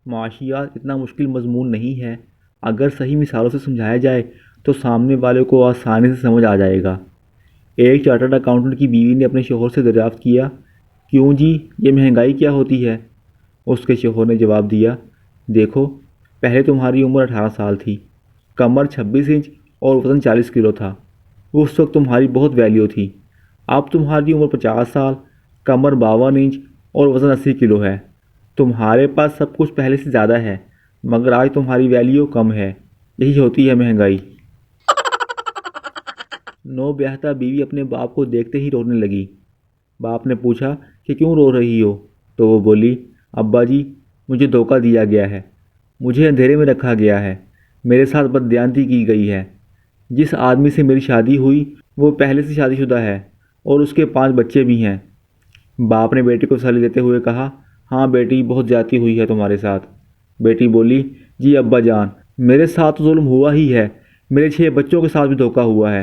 معاشیات اتنا مشکل مضمون نہیں ہے، اگر صحیح مثالوں سے سمجھایا جائے تو سامنے والے کو آسانی سے سمجھ آ جائے گا۔ ایک چارٹرڈ اکاؤنٹنٹ کی بیوی نے اپنے شوہر سے دریافت کیا، کیوں جی، یہ مہنگائی کیا ہوتی ہے؟ اس کے شوہر نے جواب دیا، دیکھو، پہلے تمہاری عمر 18 سال تھی، کمر 26 انچ اور وزن 40 کلو تھا۔ اس وقت تمہاری بہت ویلیو تھی۔ اب تمہاری عمر 50 سال، کمر 52 انچ اور وزن 80 کلو ہے۔ تمہارے پاس سب کچھ پہلے سے زیادہ ہے، مگر آج تمہاری ویلیو کم ہے۔ یہی ہوتی ہے مہنگائی۔ نو بیاہتا بیوی اپنے باپ کو دیکھتے ہی رونے لگی۔ باپ نے پوچھا کہ کیوں رو رہی ہو؟ تو وہ بولی، ابا جی، مجھے دھوکہ دیا گیا ہے، مجھے اندھیرے میں رکھا گیا ہے، میرے ساتھ بددیانتی کی گئی ہے۔ جس آدمی سے میری شادی ہوئی وہ پہلے سے شادی شدہ ہے اور اس کے 5 بچے بھی ہیں۔ باپ نے بیٹی کو تسلی دیتے ہوئے کہا، ہاں بیٹی، بہت زیادتی ہوئی ہے تمہارے ساتھ۔ بیٹی بولی، جی ابا جان، میرے ساتھ تو ظلم ہوا ہی ہے، میرے 6 بچوں کے ساتھ بھی دھوکہ ہوا ہے۔